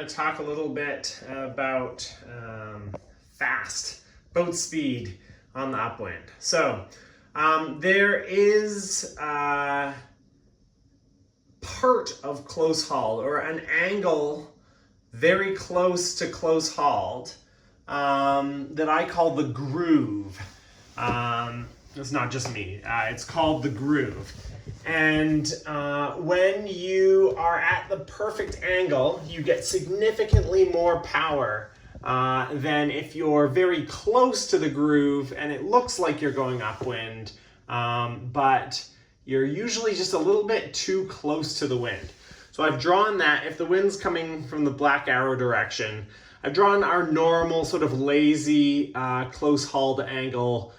going to talk a little bit about fast boat speed on the Upwind. So there is part of close haul, or an angle very close to close hauled, that I call the groove. It's not just me, it's called the groove. And when you are at the perfect angle, you get significantly more power than if you're very close to the groove and it looks like you're going upwind, but you're usually just a little bit too close to the wind. So I've drawn that if the wind's coming from the black arrow direction, I've drawn our normal sort of lazy close hauled angle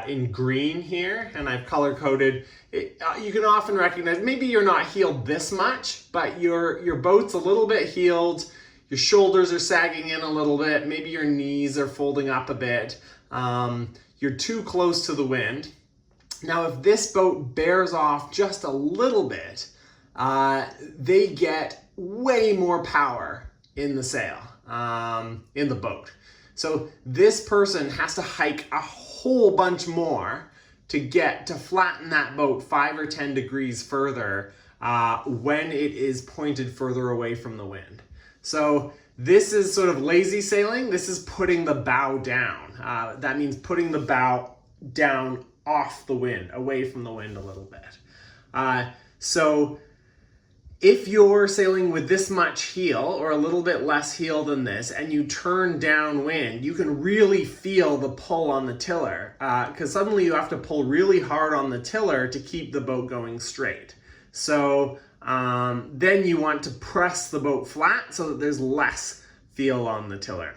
in green here, and I've color coded it. You can often recognize maybe you're not heeled this much, but your boat's a little bit heeled, your shoulders are sagging in a little bit, maybe your knees are folding up a bit, you're too close to the wind. Now if this boat bears off just a little bit, they get way more power in the sail, in the boat. So this person has to hike a whole bunch more to flatten that boat 5 or 10 degrees further when it is pointed further away from the wind. So this is sort of lazy sailing. This is putting the bow down. That means putting the bow down off the wind, away from the wind a little bit. So if you're sailing with this much heel or a little bit less heel than this and you turn downwind, you can really feel the pull on the tiller, because suddenly you have to pull really hard on the tiller to keep the boat going straight. So then you want to press the boat flat so that there's less feel on the tiller.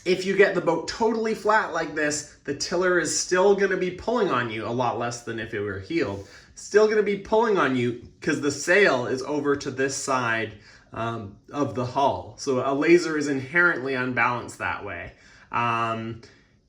If you get the boat totally flat like this, the tiller is still going to be pulling on you a lot less than if it were heeled. Still going to be pulling on you because the sail is over to this side of the hull. So a laser is inherently unbalanced that way.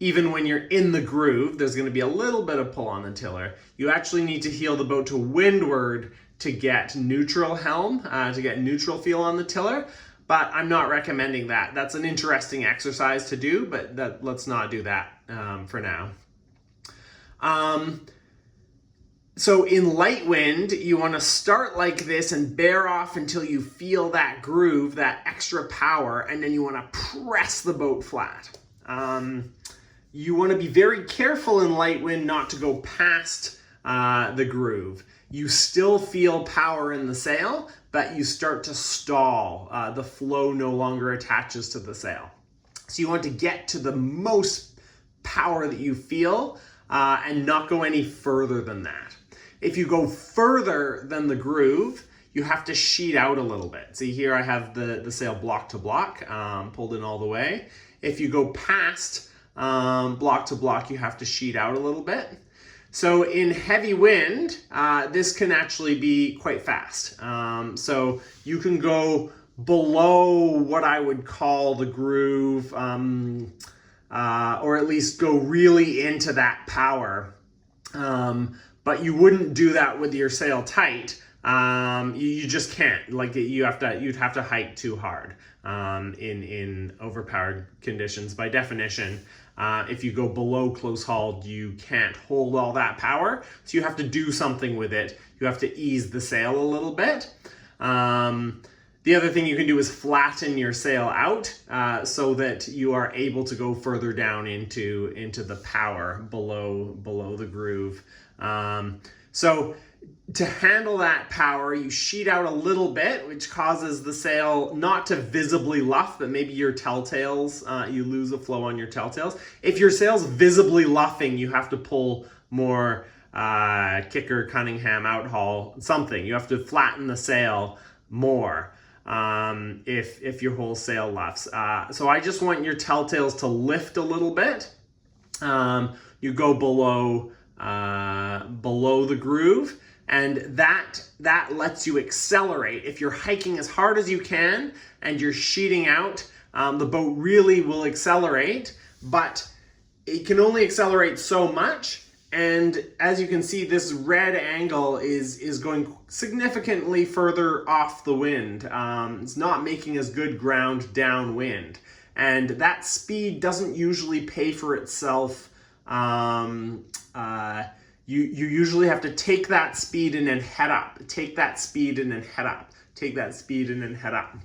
Even when you're in the groove, there's going to be a little bit of pull on the tiller. You actually need to heel the boat to windward to get neutral helm, to get neutral feel on the tiller. But I'm not recommending that. That's an interesting exercise to do, but let's not do that for now. So in light wind, you want to start like this and bear off until you feel that groove, that extra power, and then you want to press the boat flat. You want to be very careful in light wind not to go past the groove. You still feel power in the sail, but you start to stall. The flow no longer attaches to the sail. So you want to get to the most power that you feel and not go any further than that. If you go further than the groove, you have to sheet out a little bit. See here I have the sail block to block, pulled in all the way. If you go past block to block, you have to sheet out a little bit. So in heavy wind, this can actually be quite fast. So you can go below what I would call the groove, or at least go really into that power. But you wouldn't do that with your sail tight. You just can't. Like you'd have to hike too hard in overpowered conditions. By definition, if you go below close hauled, you can't hold all that power. So you have to do something with it. You have to ease the sail a little bit. The other thing you can do is flatten your sail out so that you are able to go further down into the power below the groove. So to handle that power, you sheet out a little bit, which causes the sail not to visibly luff, but maybe your telltales, you lose a flow on your telltales. If your sail's visibly luffing, you have to pull more kicker, Cunningham, outhaul, something. You have to flatten the sail more if your whole sail luffs. So I just want your telltales to lift a little bit. You go below the groove, and that lets you accelerate. If you're hiking as hard as you can and you're sheeting out, the boat really will accelerate, but it can only accelerate so much, And as you can see, this red angle is going significantly further off the wind. It's not making as good ground downwind. And that speed doesn't usually pay for itself. You usually have to take that speed and then head up. Take that speed and then head up. Take that speed and then head up.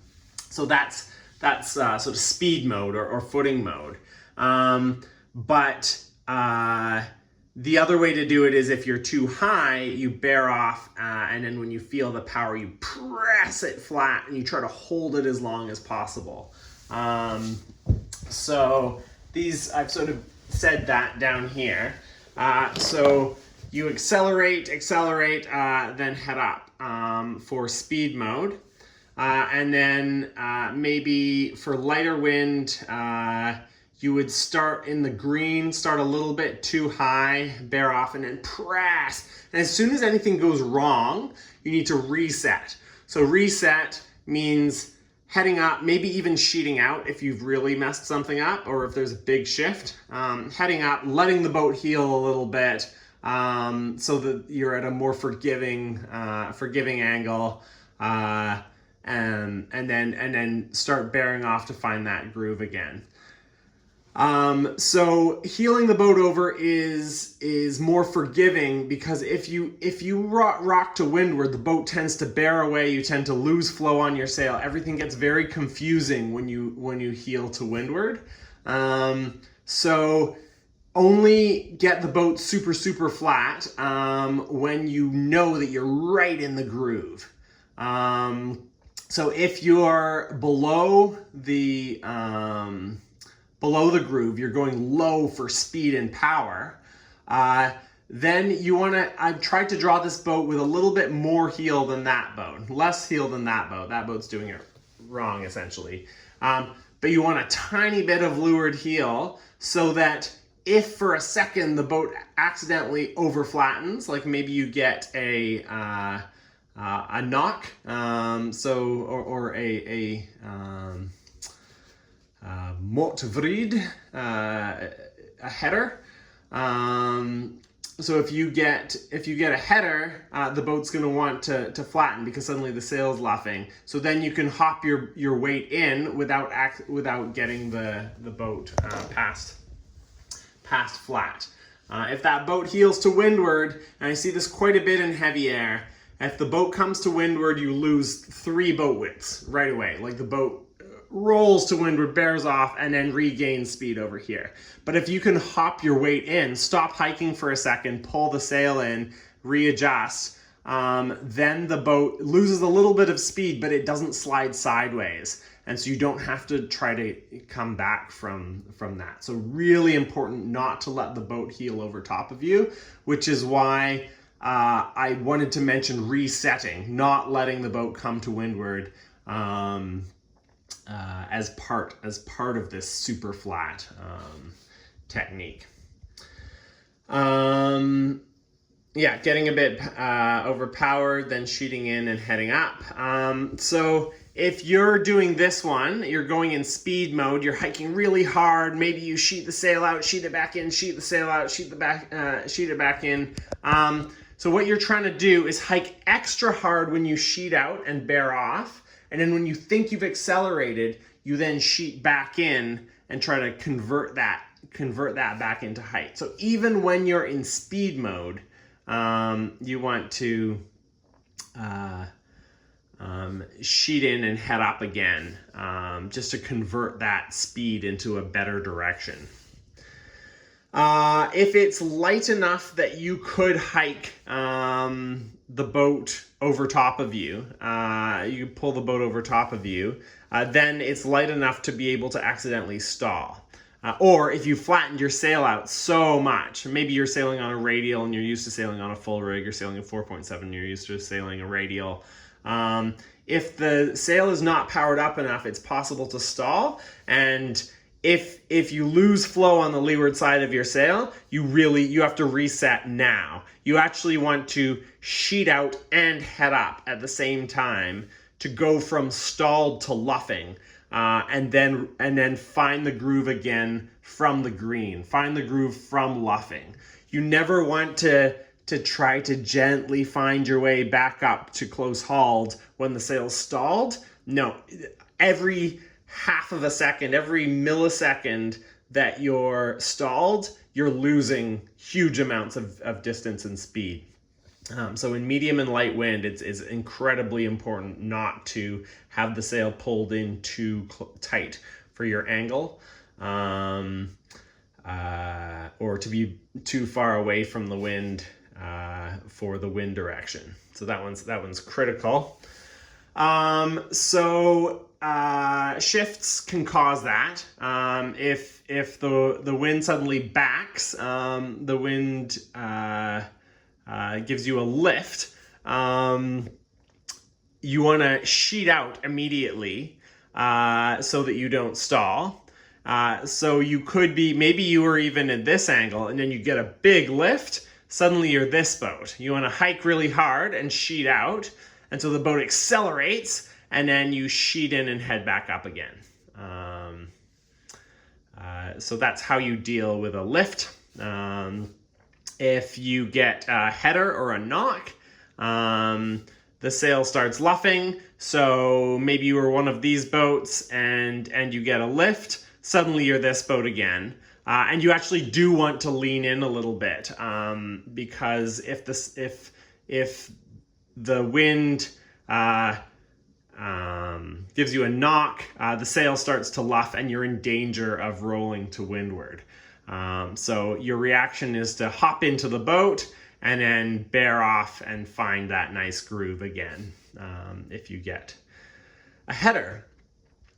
So that's sort of speed mode or footing mode. The other way to do it is if you're too high, you bear off, and then when you feel the power, you press it flat and you try to hold it as long as possible. So these, I've sort of said that down here. So you accelerate, then head up for speed mode. And then maybe for lighter wind, you would start in the green, start a little bit too high, bear off, and then press. And as soon as anything goes wrong, you need to reset. So reset means heading up, maybe even sheeting out if you've really messed something up or if there's a big shift. Heading up, letting the boat heel a little bit so that you're at a more forgiving angle. And then start bearing off to find that groove again. So heeling the boat over is more forgiving because if you rock to windward, the boat tends to bear away. You tend to lose flow on your sail. Everything gets very confusing when you heel to windward. So only get the boat super flat when you know that you're right in the groove. So if you're below the groove, you're going low for speed and power, then you want to, I've tried to draw this boat with a little bit more heel than that boat, less heel than that boat. That boat's doing it wrong, essentially. But you want a tiny bit of leeward heel so that if for a second the boat accidentally over flattens, like maybe you get a knock, or a motvrid, a header. So if you get a header, the boat's going to want to flatten because suddenly the sail's luffing. So then you can hop your weight in without getting the boat past flat. If that boat heels to windward, and I see this quite a bit in heavy air, if the boat comes to windward, you lose 3 boat widths right away. Like the boat rolls to windward, bears off, and then regains speed over here. But if you can hop your weight in, stop hiking for a second, pull the sail in, readjust, then the boat loses a little bit of speed, but it doesn't slide sideways. And so you don't have to try to come back from that. So really important not to let the boat heel over top of you, which is why I wanted to mention resetting, not letting the boat come to windward as part of this super flat technique. Getting a bit overpowered, then sheeting in and heading up. So if you're doing this one, you're going in speed mode, you're hiking really hard, maybe you sheet the sail out, sheet it back in, sheet the sail out, sheet it back in. So what you're trying to do is hike extra hard when you sheet out and bear off, and then when you think you've accelerated, you then sheet back in and try to convert that back into height. So even when you're in speed mode, you want to sheet in and head up again, just to convert that speed into a better direction. If it's light enough that you could hike the boat over top of you, you pull the boat over top of you, then it's light enough to be able to accidentally stall. Or if you flattened your sail out so much, maybe you're sailing on a radial and you're used to sailing on a full rig, you're sailing a 4.7, you're used to sailing a radial. If the sail is not powered up enough, it's possible to stall, and if you lose flow on the leeward side of your sail, you have to reset now. You actually want to sheet out and head up at the same time to go from stalled to luffing, and then find the groove again from the green. Find the groove from luffing. You never want to try to gently find your way back up to close hauled when the sail's stalled. No, every half of a second, every millisecond that you're stalled, you're losing huge amounts of distance and speed. So in medium and light wind, it's incredibly important not to have the sail pulled in too tight for your angle, or to be too far away from the wind for the wind direction. So that one's critical. Shifts can cause that. If the wind suddenly backs, the wind gives you a lift, you want to sheet out immediately so that you don't stall. So you could be, maybe you were even at this angle and then you get a big lift, suddenly you're this boat. You want to hike really hard and sheet out until the boat accelerates, and then you sheet in and head back up again. So that's how you deal with a lift. If you get a header or a knock, the sail starts luffing. So maybe you were one of these boats and you get a lift. Suddenly you're this boat again. And you actually do want to lean in a little bit, because if the wind gives you a knock, the sail starts to luff and you're in danger of rolling to windward. So your reaction is to hop into the boat and then bear off and find that nice groove again, if you get a header.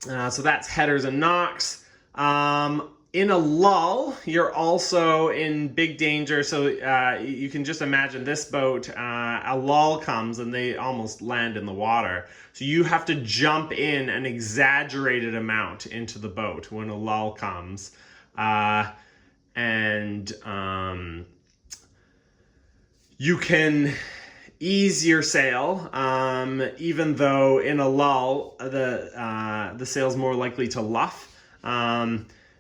So that's headers and knocks. In a lull, you're also in big danger. So you can just imagine this boat, a lull comes and they almost land in the water. So you have to jump in an exaggerated amount into the boat when a lull comes. You can ease your sail, even though in a lull, the sail's more likely to luff.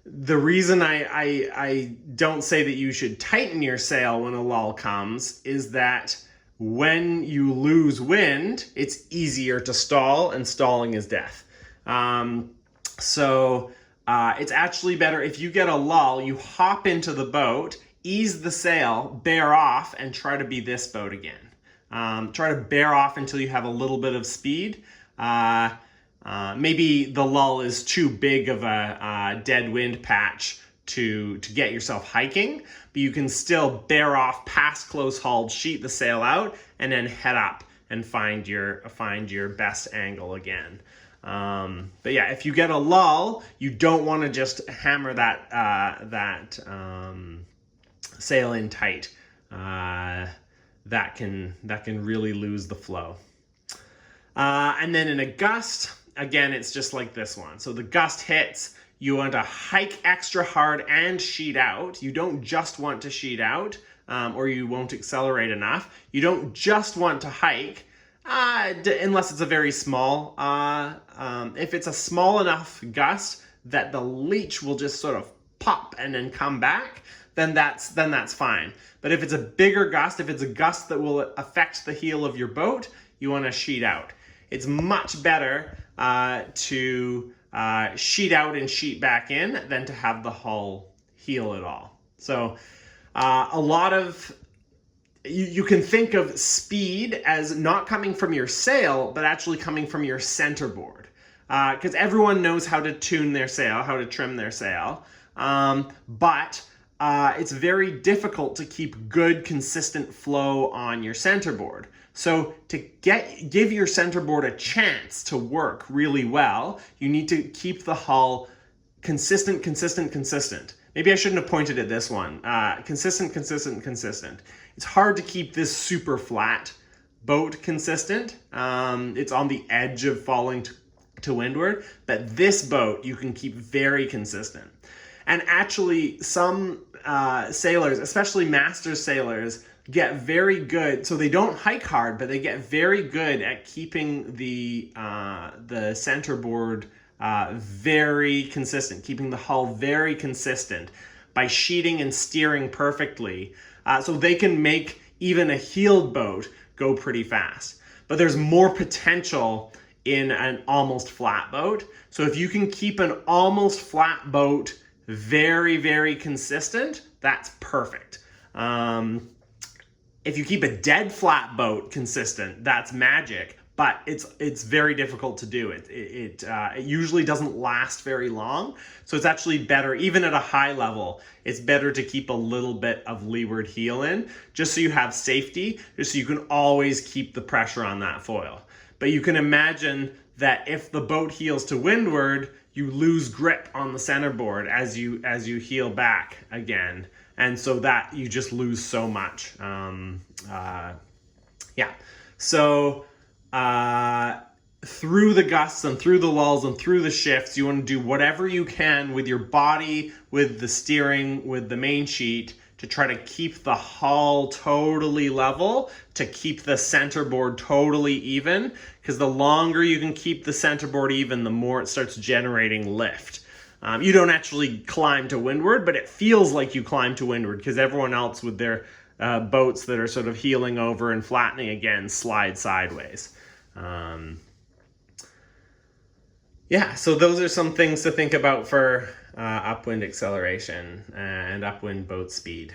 The reason I don't say that you should tighten your sail when a lull comes is that when you lose wind, it's easier to stall, and stalling is death. It's actually better if you get a lull, you hop into the boat, ease the sail, bear off, and try to be this boat again. Try to bear off until you have a little bit of speed. Maybe the lull is too big of a dead wind patch to get yourself hiking, but you can still bear off past close hauled, sheet the sail out, and then head up and find your best angle again. But yeah, if you get a lull, you don't want to just hammer that sail in tight. That can really lose the flow. And then in a gust, again, it's just like this one. So the gust hits, you want to hike extra hard and sheet out. You don't just want to sheet out, or you won't accelerate enough. You don't just want to hike, unless it's a very small. If it's a small enough gust that the leech will just sort of pop and then come back, then that's fine. But if it's a bigger gust, if it's a gust that will affect the heel of your boat, you want to sheet out. It's much better to sheet out and sheet back in than to have the hull heel at all. So a lot of you can think of speed as not coming from your sail, but actually coming from your centerboard, because everyone knows how to tune their sail, how to trim their sail, but it's very difficult to keep good, consistent flow on your centerboard. So to give your centerboard a chance to work really well, you need to keep the hull consistent. Maybe I shouldn't have pointed at this one. Consistent. It's hard to keep this super flat boat consistent. It's on the edge of falling to windward, but this boat you can keep very consistent. And actually some sailors, especially master sailors, get very good. So they don't hike hard, but they get very good at keeping the centerboard very consistent, keeping the hull very consistent by sheeting and steering perfectly. So they can make even a heeled boat go pretty fast. But there's more potential in an almost flat boat. So if you can keep an almost flat boat very, very consistent, that's perfect. If you keep a dead flat boat consistent, that's magic, but it's very difficult to do. It usually doesn't last very long. So it's actually better, even at a high level, it's better to keep a little bit of leeward heel in, just so you have safety, just so you can always keep the pressure on that foil. But you can imagine that if the boat heels to windward, you lose grip on the centerboard as you heel back again. And so that you just lose so much. So through the gusts and through the lulls and through the shifts, you want to do whatever you can with your body, with the steering, with the main sheet, to try to keep the hull totally level, to keep the centerboard totally even, because the longer you can keep the centerboard even, the more it starts generating lift. You don't actually climb to windward, but it feels like you climb to windward because everyone else with their boats that are sort of heeling over and flattening again slide sideways. So those are some things to think about for upwind acceleration and upwind boat speed.